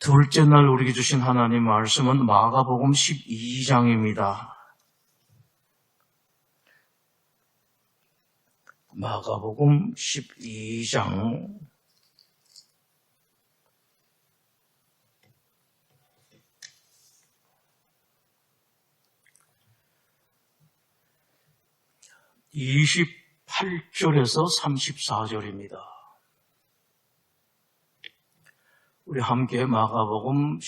둘째 날 우리에게 주신 하나님 말씀은 마가복음 12장입니다. 마가복음 12장 28절에서 34절입니다. 우리 함께 마가복음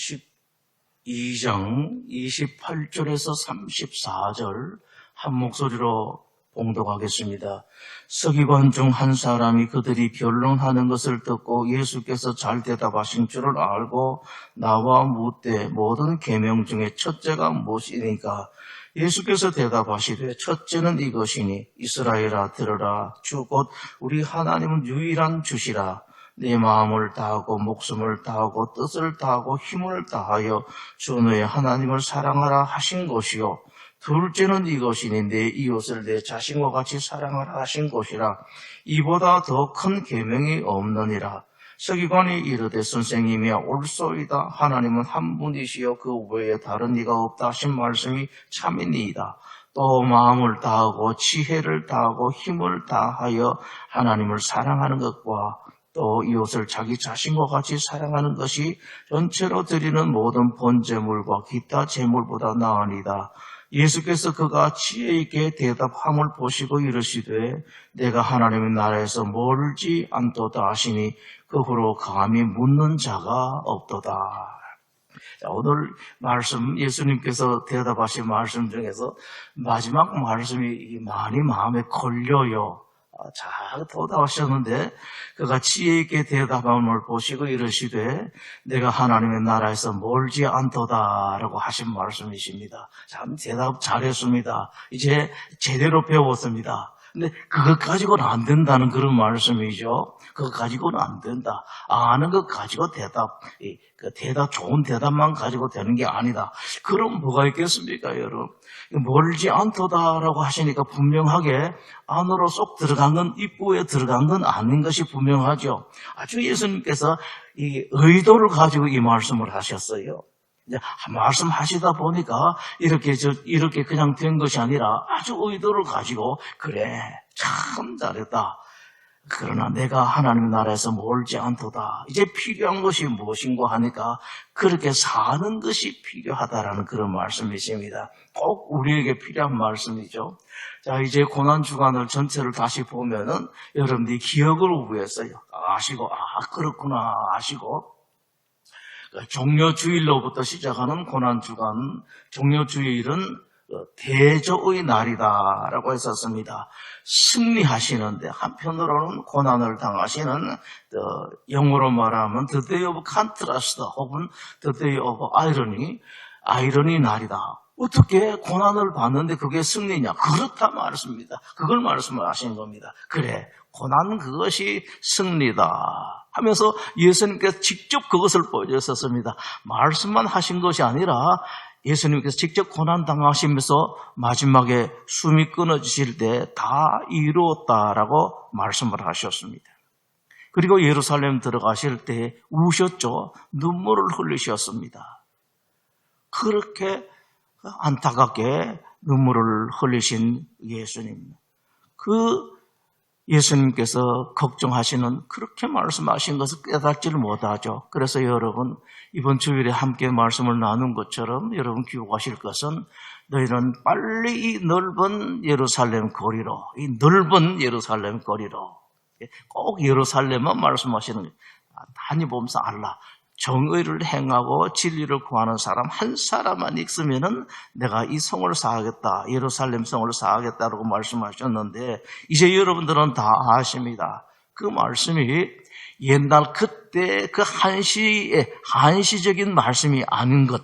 12장 28절에서 34절 한 목소리로 봉독하겠습니다. 서기관 중 한 사람이 그들이 변론하는 것을 듣고 예수께서 잘 대답하신 줄을 알고 나와 묻되 모든 계명 중에 첫째가 무엇이니까? 예수께서 대답하시되 첫째는 이것이니 이스라엘아 들으라. 주 곧 우리 하나님은 유일한 주시라. 내 마음을 다하고 목숨을 다하고 뜻을 다하고 힘을 다하여 주 너의 하나님을 사랑하라 하신 것이요. 둘째는 이것이니 내 이웃을 내 자신과 같이 사랑하라 하신 것이라. 이보다 더 큰 계명이 없느니라. 서기관이 이르되 선생님이야 옳소이다. 하나님은 한 분이시여 그 외에 다른 이가 없다 하신 말씀이 참이니이다. 또 마음을 다하고 지혜를 다하고 힘을 다하여 하나님을 사랑하는 것과 또 이웃을 자기 자신과 같이 사랑하는 것이 전체로 드리는 모든 번제물과 기타 제물보다 나으니다. 예수께서 그가 지혜 있게 대답함을 보시고 이르시되 내가 하나님의 나라에서 멀지 않도다 하시니 그 후로 감히 묻는 자가 없도다. 자, 오늘 말씀 예수님께서 대답하신 말씀 중에서 마지막 말씀이 많이 마음에 걸려요. 잘 도달하셨는데 그가 지혜 있게 대답함을 보시고 이르시되 내가 하나님의 나라에서 멀지 않도다라고 하신 말씀이십니다. 참 대답 잘했습니다. 이제 제대로 배웠습니다. 근데 그것 가지고는 안 된다는 그런 말씀이죠. 그거 가지고는 안 된다. 아는 것 가지고 대답 좋은 대답만 가지고 되는 게 아니다. 그럼 뭐가 있겠습니까, 여러분? 멀지 않도다라고 하시니까 분명하게 안으로 쏙 들어간 건 입구에 들어간 건 아닌 것이 분명하죠. 아주 예수님께서 이 의도를 가지고 이 말씀을 하셨어요. 이제 말씀하시다 보니까 이렇게 그냥 된 것이 아니라 아주 의도를 가지고 그래 참 잘했다. 그러나 내가 하나님의 나라에서 멀지 않도다. 이제 필요한 것이 무엇인가 하니까 그렇게 사는 것이 필요하다라는 그런 말씀이십니다. 꼭 우리에게 필요한 말씀이죠. 자, 이제 고난주간을 전체를 다시 보면은 여러분들이 기억을 위해서요. 아시고, 그렇구나 아시고 종려주일로부터 시작하는 고난주간, 종려주일은 대조의 날이다라고 했었습니다. 승리하시는데 한편으로는 고난을 당하시는 영어로 말하면 the day of contrast 혹은 the day of irony 날이다. 어떻게 고난을 받는데 그게 승리냐? 그렇다 말씀입니다. 그걸 말씀을 하신 겁니다. 그래, 고난 그것이 승리다 하면서 예수님께서 직접 그것을 보여주셨습니다. 말씀만 하신 것이 아니라 예수님께서 직접 고난 당하시면서 마지막에 숨이 끊어지실 때 다 이루었다라고 말씀을 하셨습니다. 그리고 예루살렘 들어가실 때 우셨죠. 눈물을 흘리셨습니다. 그렇게 안타깝게 눈물을 흘리신 예수님. 그 예수님께서 걱정하시는 그렇게 말씀하신 것을 깨닫지를 못하죠. 그래서 여러분 이번 주일에 함께 말씀을 나눈 것처럼 여러분 기억하실 것은 너희는 빨리 이 넓은 예루살렘 거리로 꼭 예루살렘만 말씀하시는 거예요. 다니보면서 알라. 정의를 행하고 진리를 구하는 사람 한 사람만 있으면은 내가 이 성을 쌓아야겠다. 예루살렘 성을 쌓아야겠다라고 말씀하셨는데 이제 여러분들은 다 아십니다. 그 말씀이 옛날 그때 그 한시적인 말씀이 아닌 것.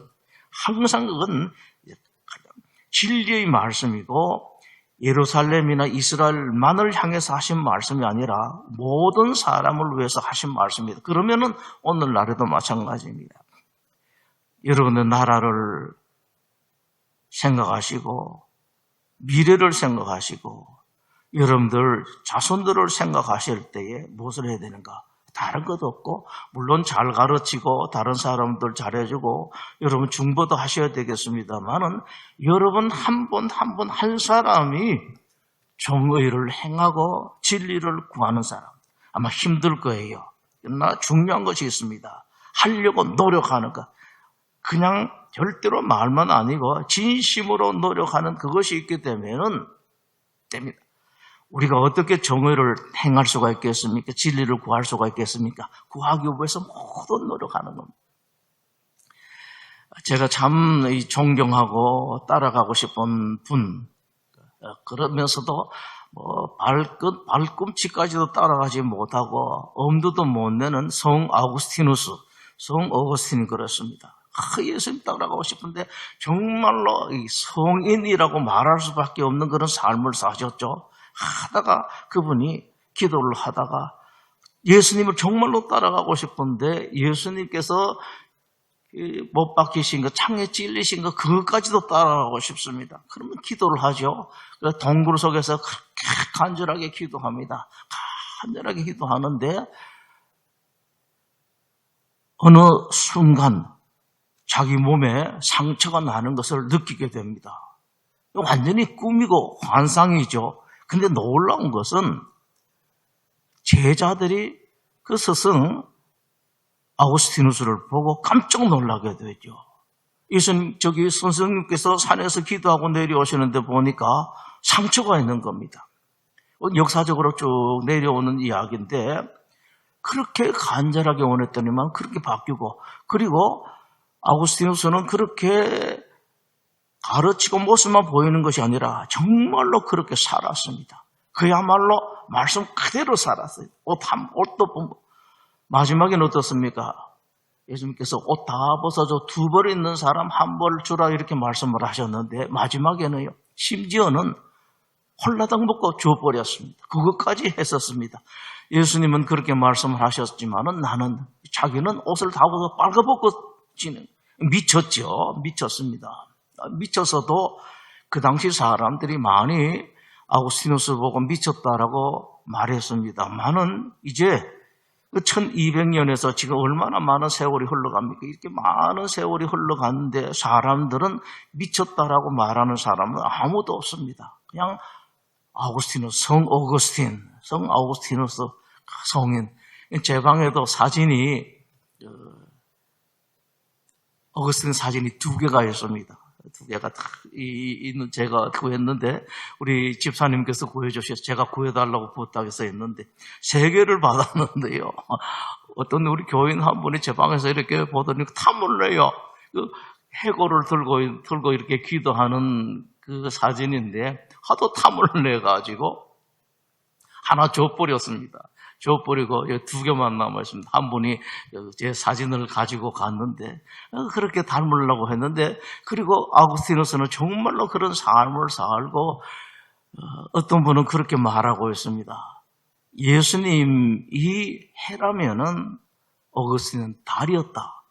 항상 그건 진리의 말씀이고 예루살렘이나 이스라엘만을 향해서 하신 말씀이 아니라 모든 사람을 위해서 하신 말씀입니다. 그러면은 오늘날에도 마찬가지입니다. 여러분의 나라를 생각하시고 미래를 생각하시고 여러분들 자손들을 생각하실 때에 무엇을 해야 되는가? 다른 것도 없고, 물론 잘 가르치고 다른 사람들 잘해주고 여러분 중보도 하셔야 되겠습니다만은 여러분 한 분 한 분 한 사람이 정의를 행하고 진리를 구하는 사람 아마 힘들 거예요. 그러나 중요한 것이 있습니다. 하려고 노력하는 것. 그냥 절대로 말만 아니고 진심으로 노력하는 그것이 있기 때문에는 됩니다. 우리가 어떻게 정의를 행할 수가 있겠습니까? 진리를 구할 수가 있겠습니까? 구하기 위해서 모든 노력하는 겁니다. 제가 참 존경하고 따라가고 싶은 분, 그러면서도 발꿈치까지도 따라가지 못하고 엄두도 못 내는 성 어거스틴이 그렇습니다. 예수님 따라가고 싶은데 정말로 이 성인이라고 말할 수밖에 없는 그런 삶을 사셨죠. 하다가 그분이 기도를 하다가 예수님을 정말로 따라가고 싶은데 예수님께서 못 박히신 거, 창에 찔리신 거 그것까지도 따라가고 싶습니다. 그러면 기도를 하죠. 동굴 속에서 그렇게 간절하게 기도합니다. 간절하게 기도하는데 어느 순간 자기 몸에 상처가 나는 것을 느끼게 됩니다. 완전히 꿈이고 환상이죠. 근데 놀라운 것은 제자들이 그 스승 아우구스티누스를 보고 깜짝 놀라게 되죠. 예수님, 선생님께서 산에서 기도하고 내려오시는데 보니까 상처가 있는 겁니다. 역사적으로 쭉 내려오는 이야기인데 그렇게 간절하게 원했더니만 그렇게 바뀌고, 그리고 아우구스티누스는 그렇게 가르치고 모습만 보이는 것이 아니라 정말로 그렇게 살았습니다. 그야말로 말씀 그대로 살았어요. 옷도 마지막에는 어떻습니까? 예수님께서 옷 다 벗어줘 두 벌 있는 사람 한 벌 주라 이렇게 말씀을 하셨는데 마지막에는요. 심지어는 홀라당 벗고 줘버렸습니다. 그것까지 했었습니다. 예수님은 그렇게 말씀을 하셨지만은 자기는 옷을 다 벗어 빨가벗고 미쳤죠. 미쳤습니다. 미쳐서도 그 당시 사람들이 많이 아우구스티누스 보고 미쳤다라고 말했습니다만은 이제 1200년에서 지금 얼마나 많은 세월이 흘러갑니까? 이렇게 많은 세월이 흘러갔는데 사람들은 미쳤다라고 말하는 사람은 아무도 없습니다. 그냥 성 아우구스티누스 성인. 제 방에도 사진이 어거스틴 사진이 2개가 있습니다. 2개가 있는 제가 구했는데 우리 집사님께서 구해주셔서 제가 구해달라고 부탁해서 했는데 3개를 받았는데요. 어떤 우리 교인 한 분이 제 방에서 이렇게 보더니 탐을 내요. 그 해골을 들고 이렇게 기도하는 그 사진인데 하도 탐을 내가지고 하나 줘버렸습니다. 줘버리고 2개만 남아있습니다. 한 분이 제 사진을 가지고 갔는데 그렇게 닮으려고 했는데, 그리고 아우구스티누스는 정말로 그런 삶을 살고 어떤 분은 그렇게 말하고 있습니다. 예수님이 해라면은 어거스틴은 달이었다.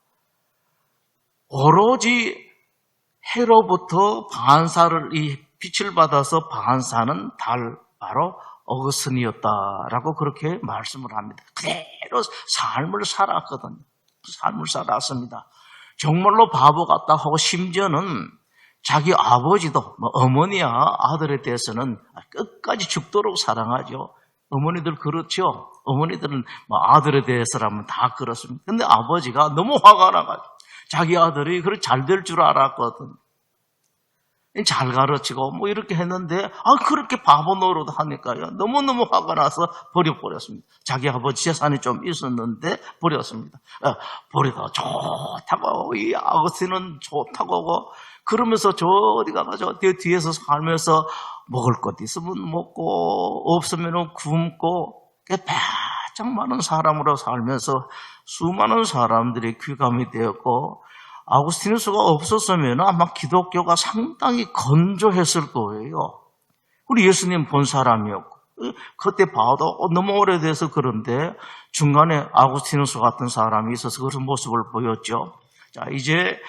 오로지 해로부터 이 빛을 받아서 반사는 달, 바로 어거스틴이었다라고 그렇게 말씀을 합니다. 그대로 삶을 살았거든요. 삶을 살았습니다. 정말로 바보 같다 하고 심지어는 자기 아버지도 어머니와 아들에 대해서는 끝까지 죽도록 사랑하죠. 어머니들 그렇죠. 어머니들은 아들에 대해서라면 다 그렇습니다. 근데 아버지가 너무 화가 나가지고 자기 아들이 그렇게 잘 될 줄 알았거든. 잘 가르치고 이렇게 했는데 그렇게 바보 노릇 하니까요. 너무너무 화가 나서 버려버렸습니다. 자기 아버지 재산이 좀 있었는데 버렸습니다. 버리다가 좋다고 이 아우구스틴은 좋다고 하고 그러면서 저리 가가지고 뒤에서 살면서 먹을 것 있으면 먹고 없으면 굶고 바짝 많은 사람으로 살면서 수많은 사람들이 귀감이 되었고, 아우구스티누스가 없었으면 아마 기독교가 상당히 건조했을 거예요. 우리 예수님 본 사람이었고, 그때 봐도 너무 오래돼서 그런데 중간에 아우구스티누스 같은 사람이 있어서 그런 모습을 보였죠. 자, 이제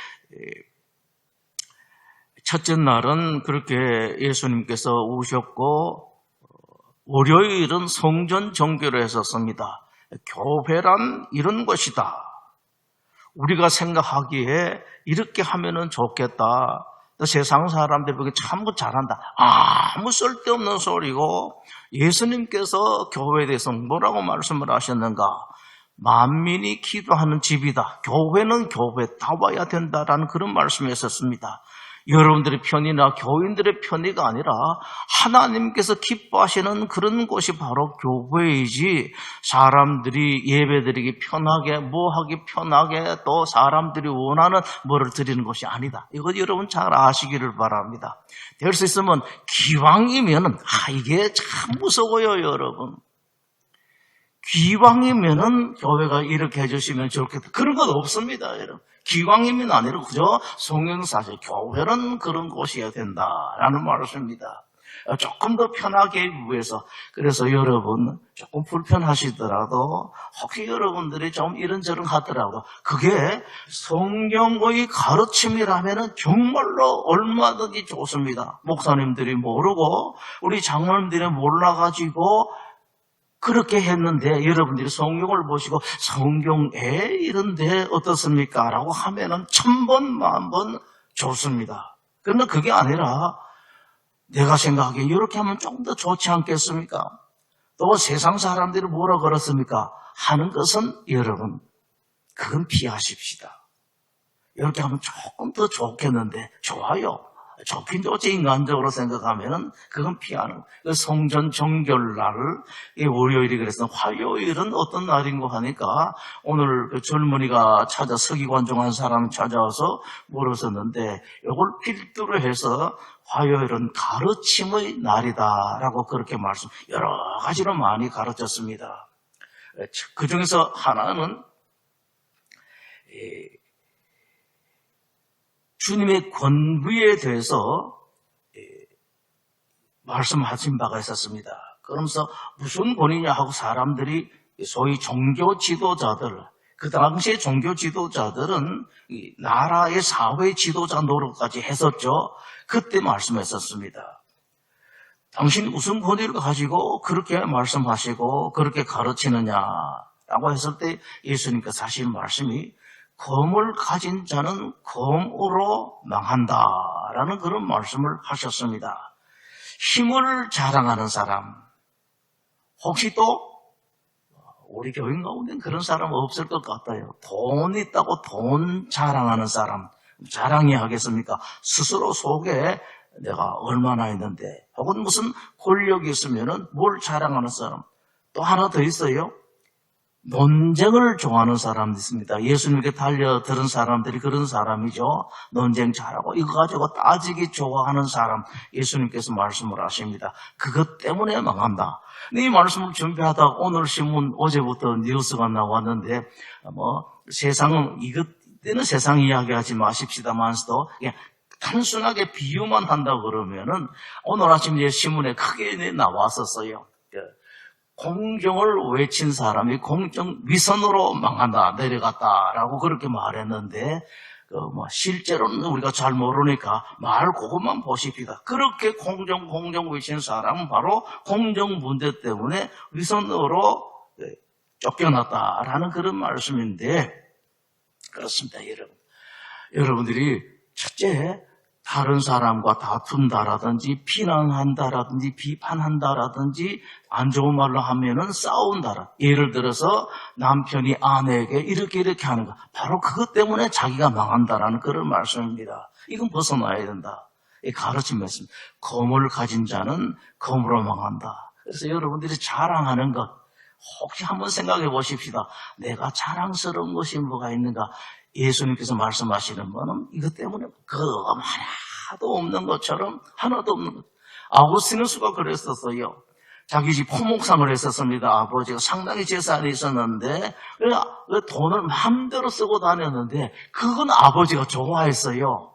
첫째 날은 그렇게 예수님께서 오셨고, 월요일은 성전 정결을 했었습니다. 교회란 이런 것이다. 우리가 생각하기에 이렇게 하면은 좋겠다. 세상 사람들 보기 참 잘한다. 아무 쓸데없는 소리고, 예수님께서 교회에 대해서 뭐라고 말씀을 하셨는가? 만민이 기도하는 집이다. 교회는 교회다 와야 된다라는 그런 말씀이 있었습니다. 여러분들의 편의나 교인들의 편의가 아니라 하나님께서 기뻐하시는 그런 곳이 바로 교회이지, 사람들이 예배드리기 편하게, 뭐하기 편하게, 또 사람들이 원하는 뭐를 드리는 것이 아니다. 이거 여러분 잘 아시기를 바랍니다. 될 수 있으면 기왕이면은, 이게 참 무서워요, 여러분. 기왕이면은 교회가 이렇게 해주시면 좋겠다. 그런 건 없습니다, 여러분. 기왕이면 아니라 그저 성경사실, 교회는 그런 곳이어야 된다라는 말씀입니다. 조금 더 편하게 위해서. 그래서 여러분 조금 불편하시더라도, 혹시 여러분들이 좀 이런저런 하더라도 그게 성경의 가르침이라면 정말로 얼마든지 좋습니다. 목사님들이 모르고 우리 장로님들이 몰라가지고 그렇게 했는데, 여러분들이 성경을 보시고 성경에 이런데 어떻습니까? 라고 하면은 1000번, 10,000번 좋습니다. 그런데 그게 아니라 내가 생각하기에 이렇게 하면 조금 더 좋지 않겠습니까? 또 세상 사람들이 뭐라 그렇습니까? 하는 것은 여러분, 그건 피하십시다. 이렇게 하면 조금 더 좋겠는데, 좋아요. 좋긴 좋지, 인간적으로 생각하면은 그건 피하는. 성전 정결날, 월요일이 그래서 화요일은 어떤 날인고 하니까 오늘 그 젊은이가 서기관 중 한 사람 찾아와서 물었었는데, 이걸 필두로 해서 화요일은 가르침의 날이다라고 그렇게 여러 가지로 많이 가르쳤습니다. 그 중에서 하나는 주님의 권위에 대해서 말씀하신 바가 있었습니다. 그러면서 무슨 권위냐 하고 사람들이 소위 종교 지도자들, 그 당시에 종교 지도자들은 나라의 사회 지도자 노릇까지 했었죠. 그때 말씀했었습니다. 당신이 무슨 권위를 가지고 그렇게 말씀하시고 그렇게 가르치느냐라고 했을 때 예수님께서 사실 말씀이 검을 가진 자는 검으로 망한다라는 그런 말씀을 하셨습니다. 힘을 자랑하는 사람, 혹시 또 우리 교인 가운데는 그런 사람 없을 것 같아요. 돈 있다고 돈 자랑하는 사람, 자랑이 하겠습니까? 스스로 속에 내가 얼마나 있는데, 혹은 무슨 권력이 있으면은 뭘 자랑하는 사람. 또 하나 더 있어요. 논쟁을 좋아하는 사람도 있습니다. 예수님께 달려들은 사람들이 그런 사람이죠. 논쟁 잘하고 이거 가지고 따지기 좋아하는 사람, 예수님께서 말씀을 하십니다. 그것 때문에 망한다. 이 말씀을 준비하다가 오늘 신문 어제부터 뉴스가 나왔는데, 세상은 이때는 세상 이야기하지 마십시다만서도 그냥 단순하게 비유만 한다고 그러면은, 오늘 아침 신문에 크게 나왔었어요. 공정을 외친 사람이 공정 위선으로 망한다, 내려갔다라고 그렇게 말했는데, 실제로는 우리가 잘 모르니까 말 그것만 보십시다. 그렇게 공정 외친 사람은 바로 공정 문제 때문에 위선으로 쫓겨났다라는 그런 말씀인데, 그렇습니다, 여러분. 여러분들이 첫째, 다른 사람과 다툰다라든지 비난한다라든지 비판한다라든지 안 좋은 말로 하면은 싸운다라. 예를 들어서 남편이 아내에게 이렇게 하는 거, 바로 그것 때문에 자기가 망한다라는 그런 말씀입니다. 이건 벗어나야 된다. 이 가르침 말씀. 검을 가진 자는 검으로 망한다. 그래서 여러분들이 자랑하는 것, 혹시 한번 생각해 보십시다. 내가 자랑스러운 것이 뭐가 있는가? 예수님께서 말씀하시는 거는 이것 때문에 그거가 하나도 없는 것처럼, 하나도 없는 것. 아우구스티누스가 그랬었어요. 자기 집 포목상을 했었습니다. 아버지가 상당히 재산이 있었는데 돈을 마음대로 쓰고 다녔는데 그건 아버지가 좋아했어요.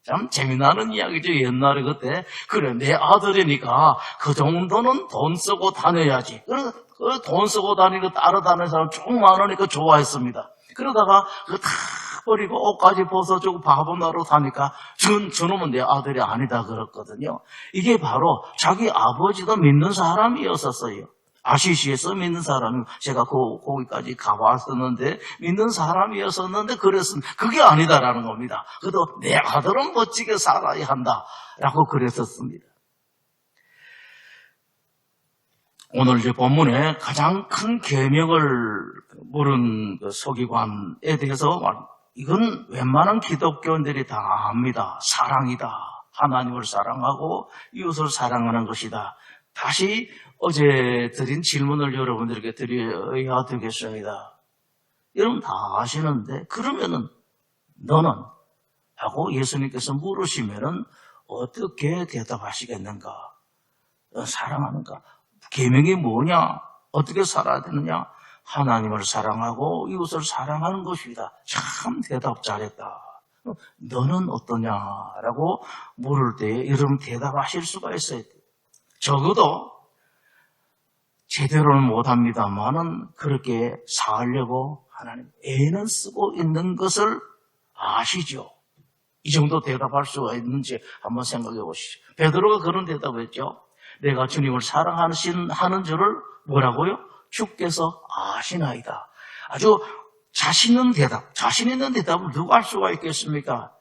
참 재미나는 이야기죠. 옛날에 그때 그래, 내 아들이니까 그 정도는 돈 쓰고 다녀야지. 그래서 돈 쓰고 다니고 따라다니는 사람 좀 많으니까 좋아했습니다. 그러다가 그거 다 버리고 옷까지 벗어주고 바보 노릇하니까 저놈은 내 아들이 아니다 그랬거든요. 이게 바로 자기 아버지도 믿는 사람이었었어요. 아시시에서 믿는 사람이, 제가 거기까지 가봤었는데 믿는 사람이었었는데 그랬으면 그게 아니다라는 겁니다. 그래도 내 아들은 멋지게 살아야 한다라고 그랬었습니다. 오늘 이제 본문에 가장 큰 계명을 물은 그 서기관에 대해서 이건 웬만한 기독교인들이 다 압니다. 사랑이다. 하나님을 사랑하고 이웃을 사랑하는 것이다. 다시 어제 드린 질문을 여러분들에게 드려야 되겠습니다. 여러분 다 아시는데 그러면은 너는? 하고 예수님께서 물으시면은 어떻게 대답하시겠는가? 사랑하는가? 계명이 뭐냐? 어떻게 살아야 되느냐? 하나님을 사랑하고 이웃을 사랑하는 것이다. 참 대답 잘했다. 너는 어떠냐라고 물을 때 여러분 대답하실 수가 있어요. 적어도 제대로는 못합니다만은 그렇게 살려고 하나님 애는 쓰고 있는 것을 아시죠? 이 정도 대답할 수가 있는지 한번 생각해 보시죠. 베드로가 그런 대답을 했죠. 내가 주님을 사랑하는 줄을 뭐라고요? 주께서 아시나이다. 아주 자신 있는 대답을 누가 할 수가 있겠습니까?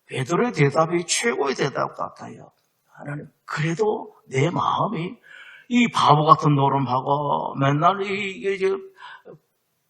베드로의 대답이 최고의 대답 같아요. 하나님, 그래도 내 마음이 이 바보 같은 노름하고 맨날 이게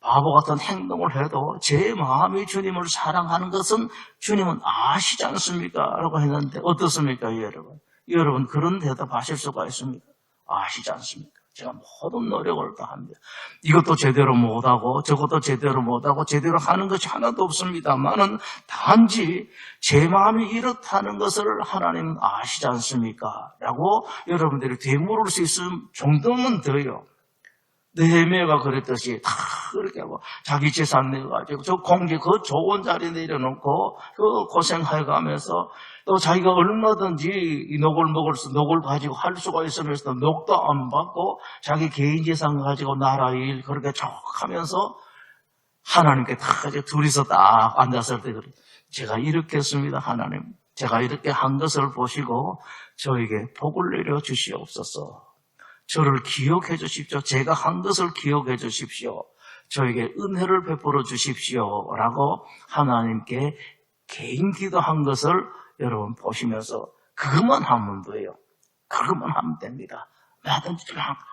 바보 같은 행동을 해도 제 마음이 주님을 사랑하는 것은 주님은 아시지 않습니까? 라고 했는데 어떻습니까, 여러분? 여러분 그런 대답하실 수가 있습니까? 아시지 않습니까? 제가 모든 노력을 다합니다. 이것도 제대로 못하고 저것도 제대로 못하고 제대로 하는 것이 하나도 없습니다만은 단지 제 마음이 이렇다는 것을 하나님은 아시지 않습니까? 라고 여러분들이 되물을 수 있을 정도면 돼요. 느헤미야가 그랬듯이 다 그렇게 하고 자기 재산 내가지고 저 공기 그 좋은 자리 내려놓고 그 고생해가면서 또 자기가 얼마든지 이 녹을 가지고 할 수가 있으면서 녹도 안 받고 자기 개인 재산 가지고 나라 일 그렇게 쭉 하면서 하나님께 다 둘이서 딱 앉았을 때 제가 이렇게 했습니다. 하나님, 제가 이렇게 한 것을 보시고 저에게 복을 내려 주시옵소서. 저를 기억해 주십시오. 제가 한 것을 기억해 주십시오. 저에게 은혜를 베풀어 주십시오. 라고 하나님께 개인 기도한 것을 여러분 보시면서 그것만 하면 돼요. 그것만 하면 됩니다. 뭐든지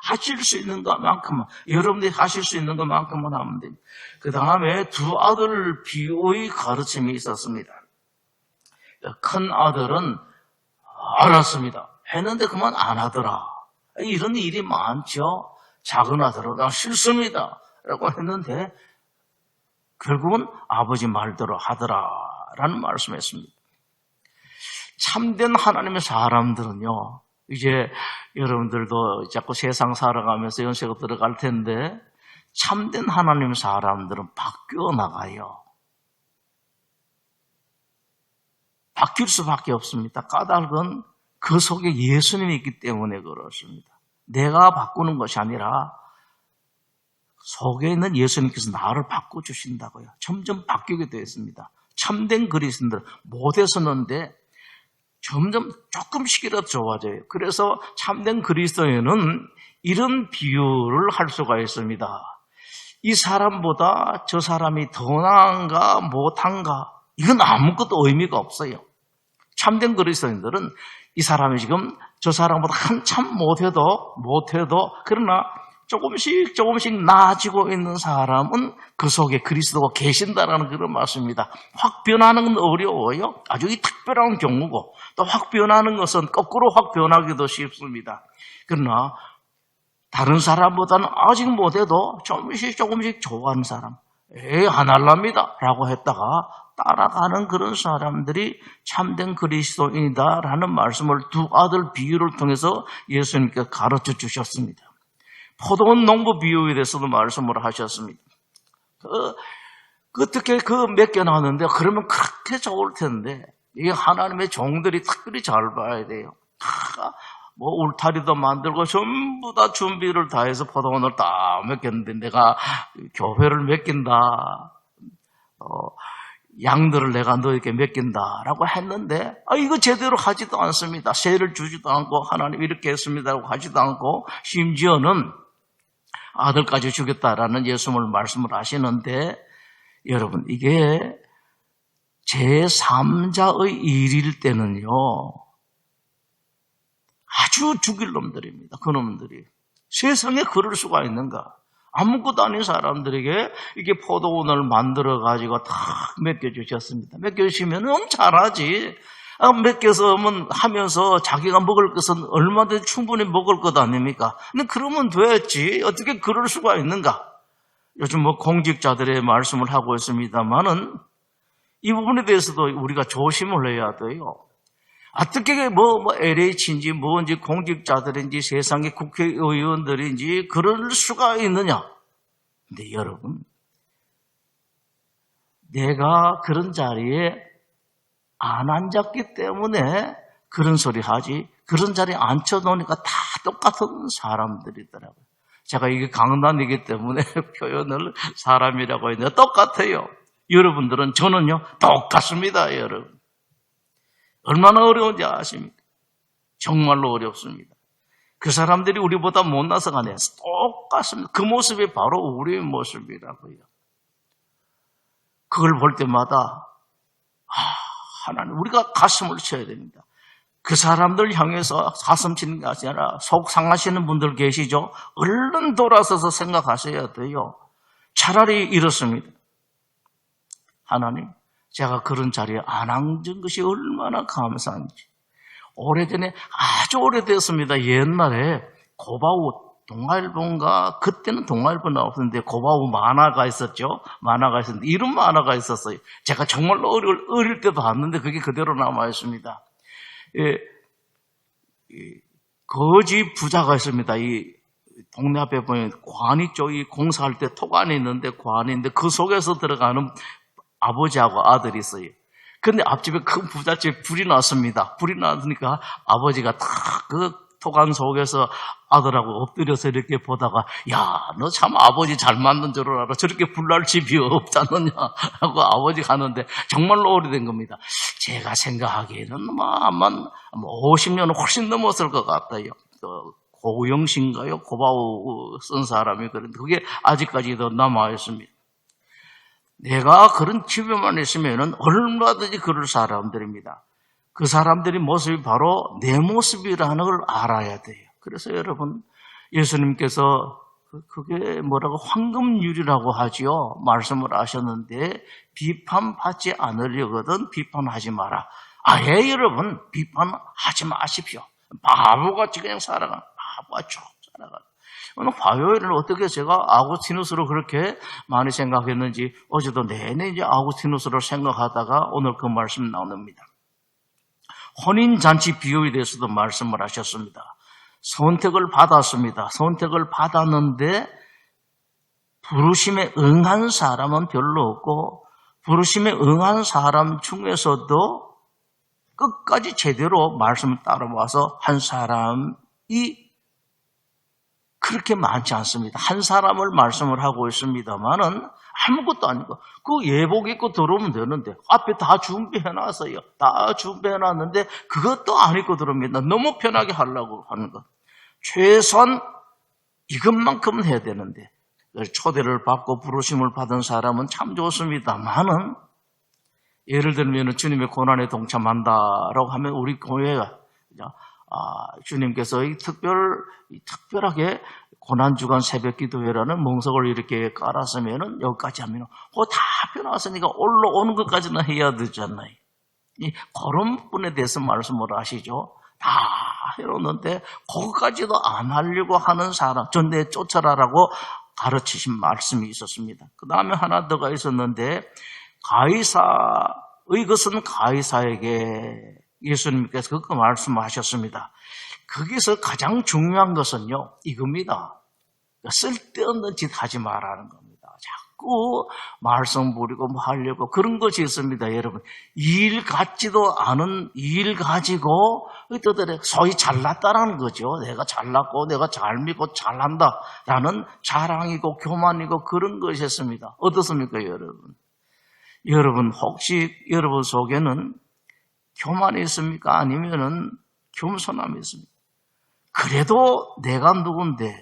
하실 수 있는 것만큼만, 여러분들이 하실 수 있는 것만큼만 하면 됩니다. 그 다음에 두 아들 비유의 가르침이 있었습니다. 큰 아들은 알았습니다. 했는데 그만 안 하더라. 이런 일이 많죠. 작은 아들은 나 싫습니다. 라고 했는데 결국은 아버지 말대로 하더라라는 말씀했습니다. 참된 하나님의 사람들은요, 이제 여러분들도 자꾸 세상 살아가면서 연세가 들어갈 텐데 참된 하나님의 사람들은 바뀌어 나가요. 바뀔 수밖에 없습니다. 까닭은 그 속에 예수님이 있기 때문에 그렇습니다. 내가 바꾸는 것이 아니라 속에 있는 예수님께서 나를 바꿔주신다고요. 점점 바뀌게 되어 있습니다. 참된 그리스도인들 못했었는데 점점 조금씩이라도 좋아져요. 그래서 참된 그리스도인은 이런 비유를 할 수가 있습니다. 이 사람보다 저 사람이 더 나은가 못한가 이건 아무것도 의미가 없어요. 참된 그리스도인들은 이 사람이 지금 저 사람보다 한참 못해도 그러나 조금씩 나아지고 있는 사람은 그 속에 그리스도가 계신다라는 그런 말씀입니다. 확 변하는 건 어려워요. 아주 이 특별한 경우고 또 확 변하는 것은 거꾸로 확 변하기도 쉽습니다. 그러나 다른 사람보다는 아직 못해도 조금씩 좋아하는 사람 안 할랍니다 라고 했다가 따라가는 그런 사람들이 참된 그리스도인이다라는 말씀을 두 아들 비유를 통해서 예수님께서 가르쳐 주셨습니다. 포도원 농부 비유에 대해서도 말씀을 하셨습니다. 어떻게 맡겨놨는데 그러면 그렇게 좋을 텐데 이게 하나님의 종들이 특별히 잘 봐야 돼요. 뭐 울타리도 만들고 전부 다 준비를 다 해서 포도원을 다 맡겼는데 내가 교회를 맡긴다. 양들을 내가 너에게 맡긴다라고 했는데 이거 제대로 하지도 않습니다. 세를 주지도 않고 하나님 이렇게 했습니다라고 하지도 않고 심지어는 아들까지 주겠다라는 예수님을 말씀을 하시는데 여러분 이게 제3자의 일일 때는요 아주 죽일 놈들입니다. 그 놈들이 세상에 그럴 수가 있는가? 아무것도 아닌 사람들에게 이게 포도원을 만들어 가지고 다 맡겨주셨습니다. 맡겨주시면 잘하지. 맡겨서 하면서 자기가 먹을 것은 얼마든지 충분히 먹을 것 아닙니까? 근데 그러면 됐지. 어떻게 그럴 수가 있는가? 요즘 공직자들의 말씀을 하고 있습니다만은 이 부분에 대해서도 우리가 조심을 해야 돼요. 어떻게 LH인지 뭔지 공직자들인지 세상의 국회의원들인지 그럴 수가 있느냐? 근데 여러분, 내가 그런 자리에 안 앉았기 때문에 그런 소리 하지, 그런 자리에 앉혀놓으니까 다 똑같은 사람들이더라고요. 제가 이게 강단이기 때문에 표현을 사람이라고 했는데 똑같아요. 여러분들은 저는요 똑같습니다. 여러분 얼마나 어려운지 아십니까? 정말로 어렵습니다. 그 사람들이 우리보다 못나서 가네 똑같습니다. 그 모습이 바로 우리의 모습이라고요. 그걸 볼 때마다 하나님 우리가 가슴을 쳐야 됩니다. 그 사람들 향해서 가슴 치는 게 아니라 속 상하시는 분들 계시죠? 얼른 돌아서서 생각하셔야 돼요. 차라리 이렇습니다. 하나님, 제가 그런 자리에 안 앉은 것이 얼마나 감사한지. 오래전에, 아주 오래됐습니다. 옛날에 고바우 동아일보인가, 그때는 동아일보 나왔었는데 고바우 만화가 있었죠. 만화가 있었는데 이런 만화가 있었어요. 제가 정말로 어릴 때 봤는데 그게 그대로 남아 있습니다. 거지 부자가 있습니다. 이 동네 앞에 보면 관 있죠. 이 공사할 때 토관이 있는데 관인데 그 속에서 들어가는 아버지하고 아들이 있어요. 그런데 앞집에 큰 부잣집에 불이 났습니다. 불이 났으니까 아버지가 탁 그 토관 속에서 아들하고 엎드려서 이렇게 보다가 야, 너 참 아버지 잘 만든 줄 알아. 저렇게 불날 집이 없지 않느냐 하고 아버지가 하는데 정말로 오래된 겁니다. 제가 생각하기에는 아마 50년은 훨씬 넘었을 것 같아요. 고영신가요? 고바우 쓴 사람이 그런데 그게 아직까지도 남아 있습니다. 내가 그런 집에만 있으면 얼마든지 그럴 사람들입니다. 그 사람들의 모습이 바로 내 모습이라는 걸 알아야 돼요. 그래서 여러분, 예수님께서 그게 뭐라고 황금률이라고 하지요. 말씀을 하셨는데 비판받지 않으려거든 비판하지 마라. 아예 여러분 비판하지 마십시오. 바보같이 그냥 살아가. 바보같이 살아가. 오늘 화요일을 어떻게 제가 아구스티누스로 그렇게 많이 생각했는지 어제도 내내 이제 아구스티누스를 생각하다가 오늘 그 말씀 나옵니다. 혼인잔치 비유에 대해서도 말씀을 하셨습니다. 선택을 받았습니다. 선택을 받았는데 부르심에 응한 사람은 별로 없고 부르심에 응한 사람 중에서도 끝까지 제대로 말씀을 따라와서 한 사람이 그렇게 많지 않습니다. 한 사람을 말씀을 하고 있습니다만은 아무것도 아니고 그 예복 입고 들어오면 되는데 앞에 다 준비해놨어요. 다 준비해놨는데 그것도 안 입고 들어옵니다. 너무 편하게 하려고 하는 것. 최소한 이것만큼은 해야 되는데 초대를 받고 부르심을 받은 사람은 참 좋습니다만은 예를 들면 주님의 고난에 동참한다라고 하면 우리 교회가 주님께서 특별하게 고난주간 새벽기도회라는 멍석을 이렇게 깔았으면은 여기까지 하면 다 펴놨으니까 올라오는 것까지는 해야 되잖아요. 그런 분에 대해서 말씀을 하시죠. 다 해놓는데 거기까지도 안 하려고 하는 사람, 전대 쫓아라라고 가르치신 말씀이 있었습니다. 그 다음에 하나 더가 있었는데 가이사의 것은 가이사에게 예수님께서 그 말씀하셨습니다. 거기서 가장 중요한 것은요, 이겁니다. 쓸데없는 짓 하지 말라는 겁니다. 자꾸 말씀 부리고 뭐 하려고 그런 것이 있습니다, 여러분. 일 같지도 않은 일 가지고 소위 잘났다라는 거죠. 내가 잘났고 내가 잘 믿고 잘한다라는 자랑이고 교만이고 그런 것이 있습니다. 어떻습니까, 여러분? 여러분 혹시 여러분 속에는 교만이 있습니까? 아니면은 겸손함이 있습니까? 그래도 내가 누군데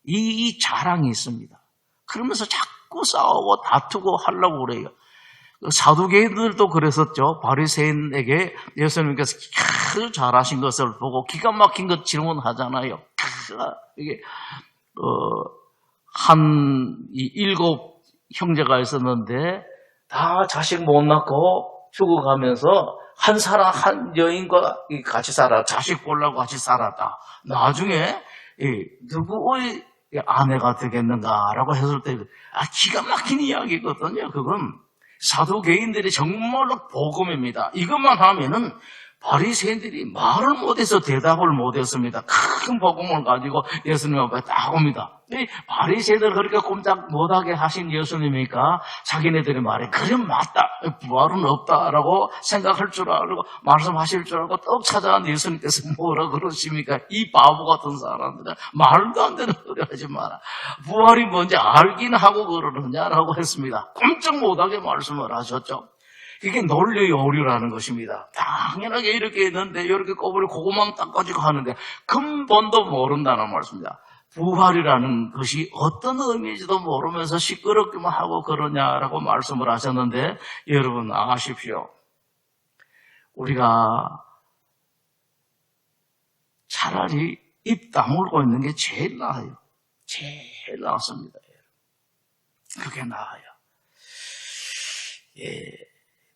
이 자랑이 있습니다. 그러면서 자꾸 싸우고 다투고 하려고 그래요. 사두개인들도 그랬었죠. 바리새인에게 예수님께서 잘하신 것을 보고 기가 막힌 것 질문하잖아요. 이게 일곱 형제가 있었는데 다 자식 못 낳고 죽어가면서 한 사람 한 여인과 같이 살아 자식 보려고 같이 살았다. 나중에 누구의 아내가 되겠는가라고 했을 때 기가 막힌 이야기거든요. 그건 사두개인들이 정말로 복음입니다. 이것만 하면은 바리새인들이 말을 못해서 대답을 못했습니다. 큰 복음을 가지고 예수님 앞에 딱 옵니다. 이 바리새인들 그렇게 꼼짝 못하게 하신 예수님이니까 자기네들이 말해 그래 맞다. 부활은 없다라고 생각할 줄 알고 말씀하실 줄 알고 떡 찾아간 예수님께서 뭐라 그러십니까? 이 바보 같은 사람들 말도 안 되는 소리 하지 마라. 부활이 뭔지 알긴 하고 그러느냐라고 했습니다. 꼼짝 못하게 말씀을 하셨죠. 이게 논리의 오류라는 것입니다. 당연하게 이렇게 했는데 이렇게 꼽을 고구마 닦아지고 하는데 근본도 모른다는 말씀입니다. 부활이라는 것이 어떤 의미인지도 모르면서 시끄럽기만 하고 그러냐라고 말씀을 하셨는데 여러분 아십시오. 우리가 차라리 입 다물고 있는 게 제일 나아요. 제일 나았습니다. 그게 나아요.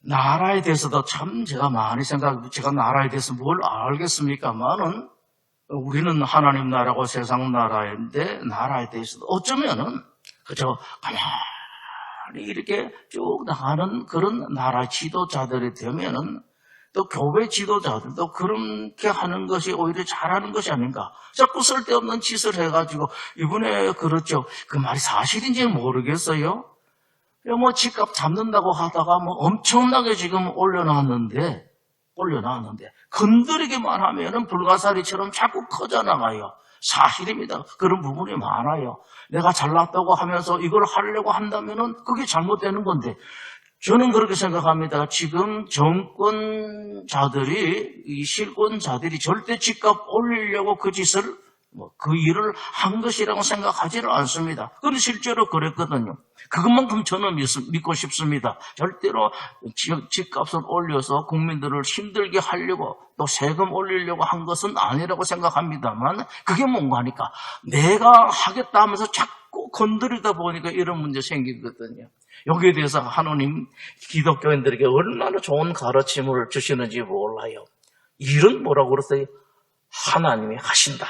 나라에 대해서도 참 제가 많이 제가 나라에 대해서 뭘 알겠습니까만은 우리는 하나님 나라고 세상 나라인데 나라에 대해서도 어쩌면은 그저 가만히 이렇게 쭉 나가는 그런 나라 지도자들이 되면은 또 교회 지도자들도 그렇게 하는 것이 오히려 잘하는 것이 아닌가. 자꾸 쓸데없는 짓을 해가지고 이번에 그렇죠. 그 말이 사실인지는 모르겠어요. 뭐 집값 잡는다고 하다가 뭐 엄청나게 지금 올려놨는데 건드리기만 하면은 불가사리처럼 자꾸 커져나가요. 사실입니다. 그런 부분이 많아요. 내가 잘났다고 하면서 이걸 하려고 한다면은 그게 잘못되는 건데 저는 그렇게 생각합니다. 지금 정권자들이 이 실권자들이 절대 집값 올리려고 그 짓을 그 일을 한 것이라고 생각하지를 않습니다. 그런데 실제로 그랬거든요. 그것만큼 저는 믿고 싶습니다. 절대로 집값을 올려서 국민들을 힘들게 하려고 또 세금 올리려고 한 것은 아니라고 생각합니다만 그게 뭔가 하니까 내가 하겠다 하면서 자꾸 건드리다 보니까 이런 문제 생기거든요. 여기에 대해서 하나님 기독교인들에게 얼마나 좋은 가르침을 주시는지 몰라요. 일은 뭐라고 그러세요? 하나님이 하신다.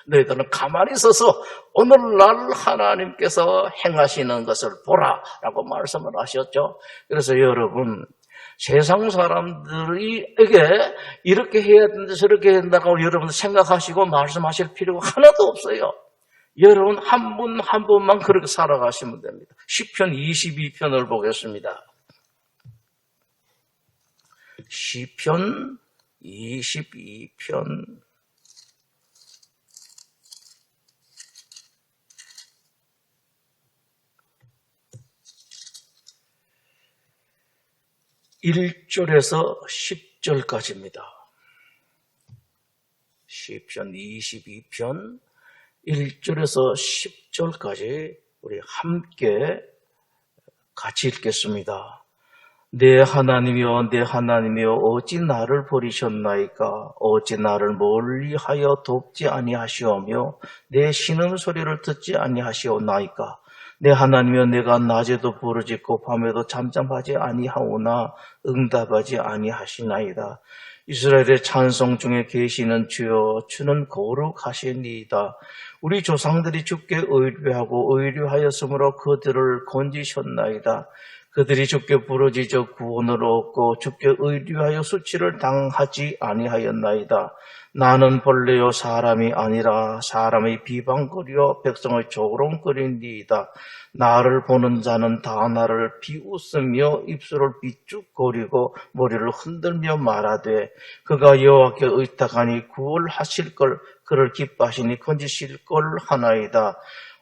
너희들은 가만히 서서 오늘날 하나님께서 행하시는 것을 보라 라고 말씀을 하셨죠. 그래서 여러분 세상 사람들에게 이렇게 해야 된다 저렇게 해야 된다고 여러분 생각하시고 말씀하실 필요가 하나도 없어요. 여러분 한 분 한 분만 그렇게 살아가시면 됩니다. 시편 22편을 보겠습니다. 시편 22편 1절에서 10절까지입니다. 시편 22편 1절에서 10절까지 우리 함께 같이 읽겠습니다. 내 하나님이여 내 하나님이여 어찌 나를 버리셨나이까 어찌 나를 멀리하여 돕지 아니하시오며 내 신음소리를 듣지 아니하시오나이까 내 하나님이여 내가 낮에도 부르짖고 밤에도 잠잠하지 아니하오나 응답하지 아니하시나이다. 이스라엘의 찬송 중에 계시는 주여 주는 거룩하시니이다. 우리 조상들이 주께 의뢰하고 의뢰하였으므로 그들을 건지셨나이다. 그들이 주께 부르짖어 구원을 얻고 주께 의뢰하여 수치를 당하지 아니하였나이다. 나는 본래요 사람이 아니라 사람의 비방거리요 백성의 조롱거리니이다. 나를 보는 자는 다 나를 비웃으며 입술을 비죽거리고 머리를 흔들며 말하되 그가 여호와께 의탁하니 구원하실 걸 그를 기뻐하시니 건지실 걸 하나이다.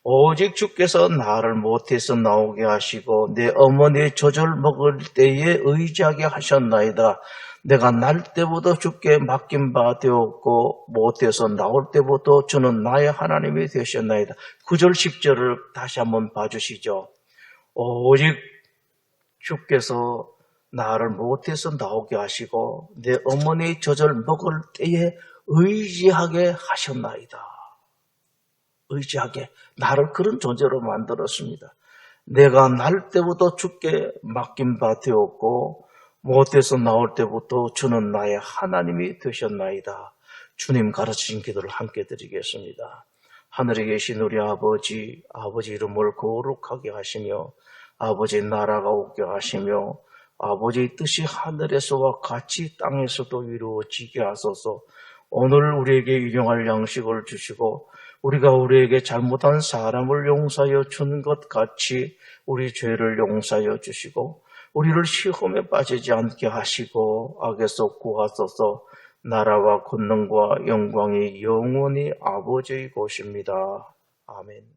오직 주께서 나를 모태에서 나오게 하시고 내 어머니의 젖을 먹을 때에 의지하게 하셨나이다. 내가 날 때부터 주께 맡긴 바 되었고 못해서 나올 때부터 주는 나의 하나님이 되셨나이다. 9절 10절을 다시 한번 봐주시죠. 오직 주께서 나를 못해서 나오게 하시고 내 어머니 젖을 먹을 때에 의지하게 하셨나이다. 의지하게 나를 그런 존재로 만들었습니다. 내가 날 때부터 주께 맡긴 바 되었고 못해서 나올 때부터 주는 나의 하나님이 되셨나이다. 주님 가르치신 기도를 함께 드리겠습니다. 하늘에 계신 우리 아버지, 아버지 이름을 거룩하게 하시며 아버지 나라가 오게 하시며 아버지의 뜻이 하늘에서와 같이 땅에서도 이루어지게 하소서. 오늘 우리에게 일용할 양식을 주시고 우리가 우리에게 잘못한 사람을 용서하여 준 것 같이 우리 죄를 용서하여 주시고 우리를 시험에 빠지지 않게 하시고 악에서 구하소서. 나라와 권능과 영광이 영원히 아버지의 것입니다. 아멘.